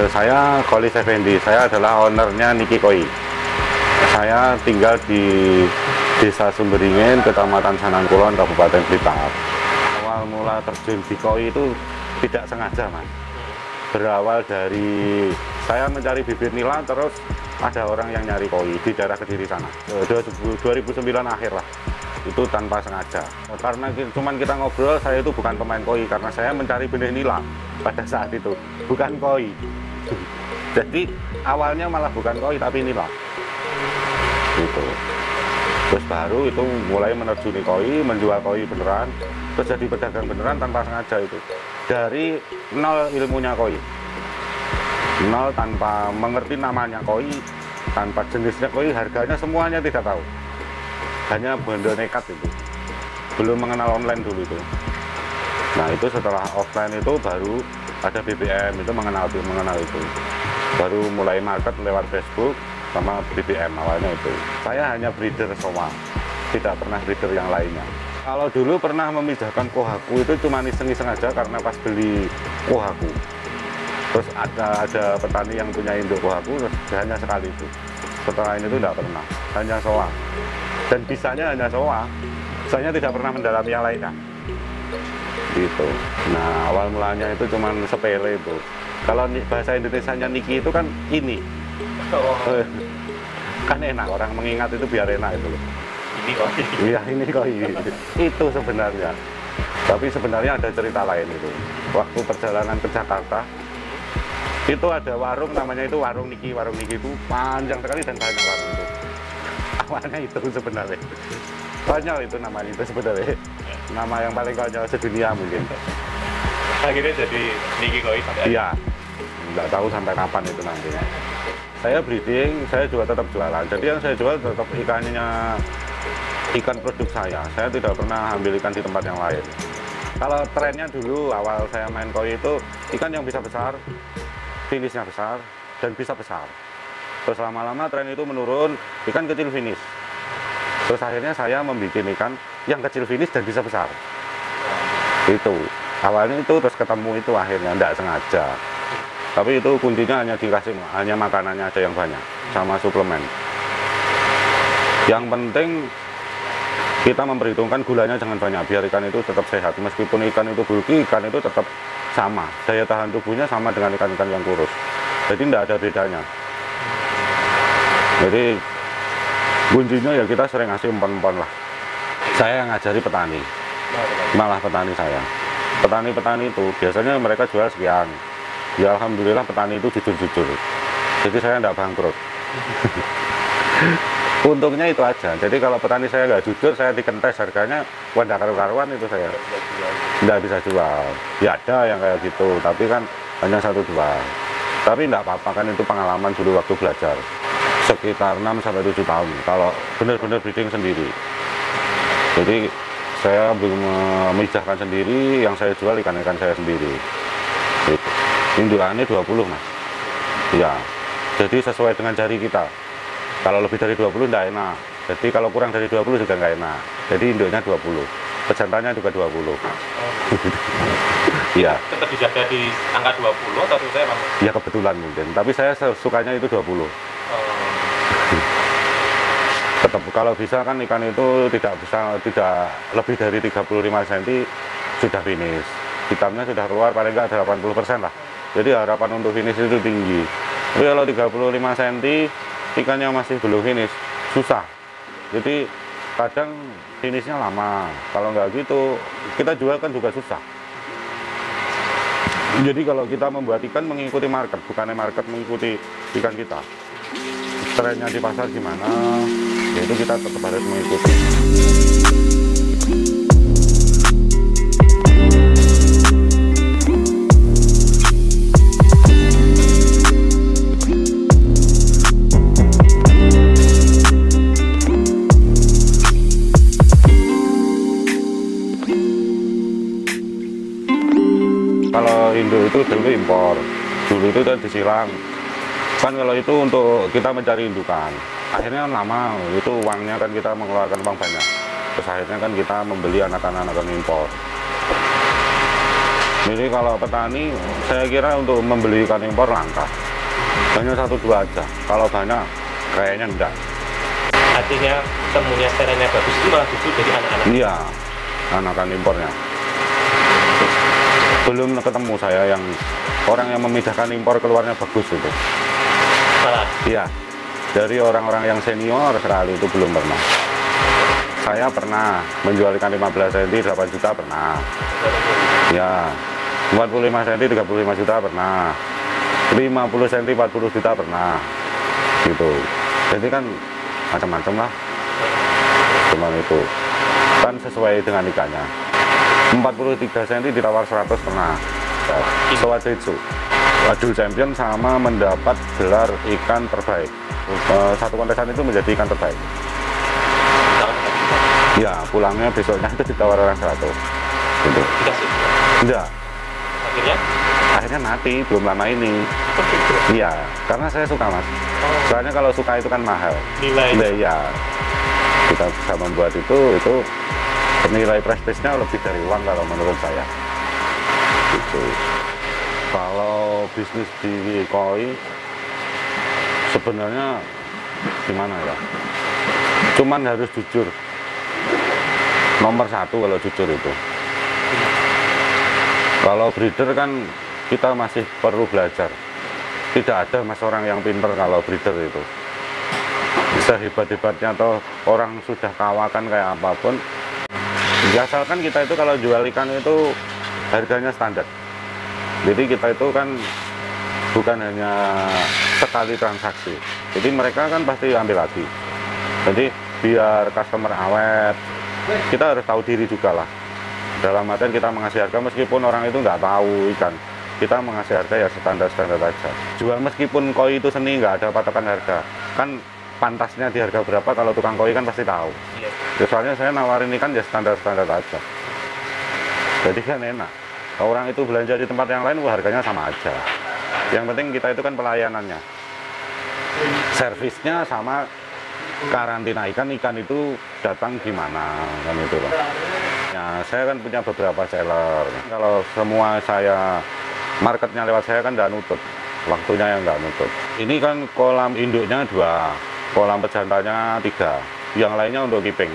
Saya Kholis Effendi, saya adalah ownernya Niki Koi. Saya tinggal di Desa Sumberingin, Kecamatan Sanankulon, Kabupaten Blitar. Awal mula terjun di koi itu tidak sengaja, Mas. Berawal dari saya mencari bibit nila, terus ada orang yang nyari koi di daerah Kediri sana. 2009 akhir lah, itu tanpa sengaja. Karena cuman kita ngobrol, saya itu bukan pemain koi, karena saya mencari benih nila pada saat itu, bukan koi. Jadi awalnya malah bukan koi, tapi nila. Gitu. Terus baru itu mulai menerjuni koi, menjual koi beneran, terus jadi pedagang beneran tanpa sengaja itu. Dari nol ilmunya koi, nol tanpa mengerti namanya koi, tanpa jenisnya koi, harganya semuanya tidak tahu. Hanya bener nekat itu, belum mengenal online dulu itu. Nah itu setelah offline itu baru ada BBM, itu mengenal itu. Baru mulai market lewat Facebook sama BBM awalnya itu. Saya hanya breeder soa, tidak pernah breeder yang lainnya. Kalau dulu pernah memijahkan kohaku itu cuma iseng-iseng aja karena pas beli kohaku. Terus ada petani yang punya induk kohaku, hanya sekali itu. Setelah ini itu tidak pernah, hanya soa. Dan bisanya hanya soa, saya tidak pernah mendalami yang lainnya. Gitu. Nah awal mulanya itu cuma sepele itu. Kalau bahasa Indonesianya Niki itu kan ini. Kan enak, orang mengingat itu biar enak itu loh. Ini koi. Iya ini koi. Itu sebenarnya. Tapi sebenarnya ada cerita lain itu. Waktu perjalanan ke Jakarta, itu ada warung namanya itu warung Niki. Warung Niki itu panjang sekali dan banyak warung itu. Awalnya itu sebenarnya. Konyol itu namanya itu sebenarnya. Nama yang paling konyol sedunia mungkin. Akhirnya jadi Niki Koi. Iya. Nggak tahu sampai kapan itu nantinya. Saya breeding, saya juga tetap jualan. Jadi yang saya jual tetap ikan produk saya. Saya tidak pernah ambil ikan di tempat yang lain. Kalau trennya dulu awal saya main koi itu ikan yang bisa besar, finishnya besar dan bisa besar. Terus lama-lama tren itu menurun, ikan kecil finish. Terus akhirnya saya membuat ikan yang kecil finish dan bisa besar. Itu awalnya itu terus ketemu itu akhirnya tidak sengaja. Tapi itu kuncinya hanya makanannya aja yang banyak, sama suplemen. Yang penting kita memperhitungkan gulanya jangan banyak, biar ikan itu tetap sehat. Meskipun ikan itu bulky, ikan itu tetap sama. Daya tahan tubuhnya sama dengan ikan-ikan yang kurus. Jadi tidak ada bedanya. Jadi kuncinya ya kita sering ngasih umpan-umpan lah. Saya yang ngajari petani, malah petani saya. Petani-petani itu biasanya mereka jual sekian. Ya alhamdulillah petani itu jujur-jujur. Jadi saya tidak bangkrut. Untungnya itu aja. Jadi kalau petani saya nggak jujur, saya dikentes harganya, wah nggak karu-karuan itu saya. Nggak bisa jual. Ya ada yang kayak gitu, tapi kan hanya 1-2. Tapi nggak apa-apa, kan itu pengalaman dulu waktu belajar. Sekitar 6-7 tahun, kalau benar-benar breeding sendiri. Jadi saya memijahkan sendiri, yang saya jual ikan-ikan saya sendiri. Gitu. Indukannya 20 mas. Ya, jadi sesuai dengan jari kita. Kalau lebih dari 20 tidak enak. Jadi kalau kurang dari 20 juga nggak enak. Jadi induknya 20. Pejantannya juga 20. Iya. Tetap dijaga di angka 20 atau saya mas? Ya kebetulan mungkin. Tapi saya sukanya itu 20. Tetap kalau bisa kan ikan itu tidak lebih dari 35 cm sudah finish. Hitamnya sudah keluar paling nggak ada 80% lah. Jadi harapan untuk finish itu tinggi. Tapi kalau 35 cm ikannya masih belum finish, susah. Jadi kadang finishnya lama. Kalau nggak gitu, kita jual kan juga susah. Jadi kalau kita membuat ikan mengikuti market, bukannya market mengikuti ikan kita. Trennya di pasar gimana, yaitu kita tetap harus mengikuti. Kalau induk itu dulu impor, dulu itu kan disilang. Kan kalau itu untuk kita mencari indukan, akhirnya kan lama, itu uangnya kan kita mengeluarkan uang banyak. Terus akhirnya kan kita membeli anak-anak impor. Jadi kalau petani, saya kira untuk membeli ikan impor langka. Hanya 1-2 aja. Kalau banyak, kayaknya enggak. Artinya temunya serennya bagus itu malah justru dari anak-anak. Iya, anakan impornya. Belum ketemu saya yang orang yang memindahkan impor keluarnya bagus itu. Malah. Iya, dari orang-orang yang senior sekali itu belum pernah. Saya pernah menjual ikan 15 cm 8 juta pernah. Ya, 45 cm 35 juta pernah. 50 cm 40 juta pernah. Gitu. Jadi kan macam-macam lah. Cuman itu kan sesuai dengan ikannya. 43 cm ditawar 100 pernah. Sewajitsu. Wadul champion sama mendapat gelar ikan terbaik. Satu kontesan itu menjadi ikan terbaik. Ya, pulangnya besoknya itu ditawar orang 100. Gitu. Dikasih. Enggak. Akhirnya Mati, belum lama ini. Iya, karena saya suka mas. Soalnya kalau suka itu kan mahal. Nilai. Iya. Kita bisa membuat itu nilai prestisnya lebih dari uang kalau menurut saya. Gitu. Kalau bisnis di koi sebenarnya gimana ya? Cuman harus jujur. Nomor 1 kalau jujur itu. Kalau breeder kan kita masih perlu belajar. Tidak ada mas orang yang pinter kalau breeder itu. Bisa hebat-hebatnya atau orang sudah kawakan kayak apapun. Asalkan kita itu kalau jual ikan itu harganya standar. Jadi kita itu kan bukan hanya sekali transaksi. Jadi mereka kan pasti ambil lagi. Jadi biar customer awet, kita harus tahu diri juga lah. Dalam artian kita mengasih harga meskipun orang itu nggak tahu ikan. Kita mengasih harga ya standar-standar aja. Jual meskipun koi itu seni, nggak ada patokan harga. Kan pantasnya di harga berapa kalau tukang koi kan pasti tahu. Iya. Ya, soalnya saya nawarin ikan ya standar-standar aja. Jadi kan enak. Kalau orang itu belanja di tempat yang lain, wah harganya sama aja. Yang penting kita itu kan pelayanannya. Servisnya sama karantina ikan itu datang gimana kan itu loh. Ya, saya kan punya beberapa seller. Kalau semua saya marketnya lewat saya kan nggak nutut, waktunya yang nggak nutut. Ini kan kolam induknya 2, kolam pejantannya 3, yang lainnya untuk keeping.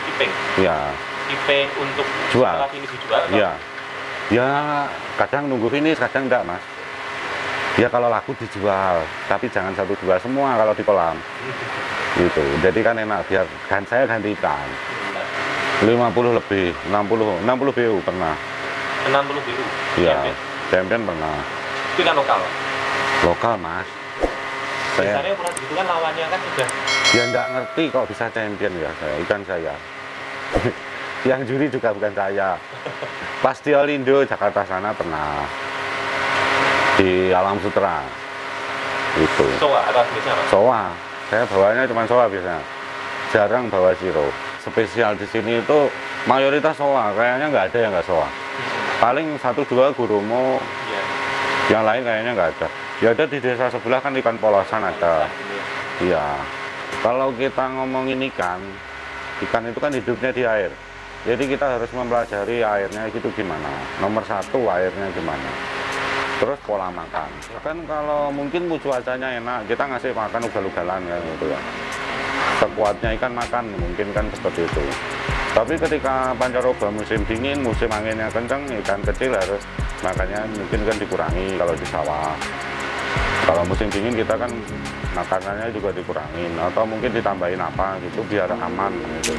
Keeping. Ya. Keeping untuk jual. Setelah ini dijual. Ya. Ya, kadang nunggu finish, kadang enggak mas. Ya kalau laku dijual, tapi jangan 1-2 semua kalau di kolam. Gitu. Jadi kan enak, biar kan saya ganti ikan. 50 lebih, 60 BU pernah. 60 BU. Iya, champion pernah. Itu kan lokal. Lokal mas. Biasanya ukuran begitu kan lawannya kan sudah. Ya nggak ngerti kok bisa champion ya saya, ikan saya. Yang juri juga bukan saya. Pas di Olindo Jakarta sana pernah. Di Alam Sutra. Itu. Soa atau jenisnya apa? Soa. Saya bawanya cuma soa biasanya. Jarang bawa siro. Spesial di sini itu mayoritas soa, kayaknya nggak ada yang nggak soa. Paling 1-2 gurumo, Iya. yang lain kayaknya nggak ada. Ya ada di desa sebelah kan ikan polosan ada. Iya. Kalau kita ngomongin ikan itu kan hidupnya di air. Jadi kita harus mempelajari airnya itu gimana. Nomor 1 airnya gimana. Terus pola makan. Kan kalau mungkin cuacanya enak, kita ngasih makan ugal-ugalan kan gitu ya. Sekuatnya ikan makan mungkin kan seperti itu. Tapi ketika pancaroba musim dingin, musim anginnya kencang, ikan kecil harus makannya mungkin kan dikurangi kalau di sawah. Kalau musim dingin kita kan makanannya juga dikurangin atau mungkin ditambahin apa gitu biar aman gitu.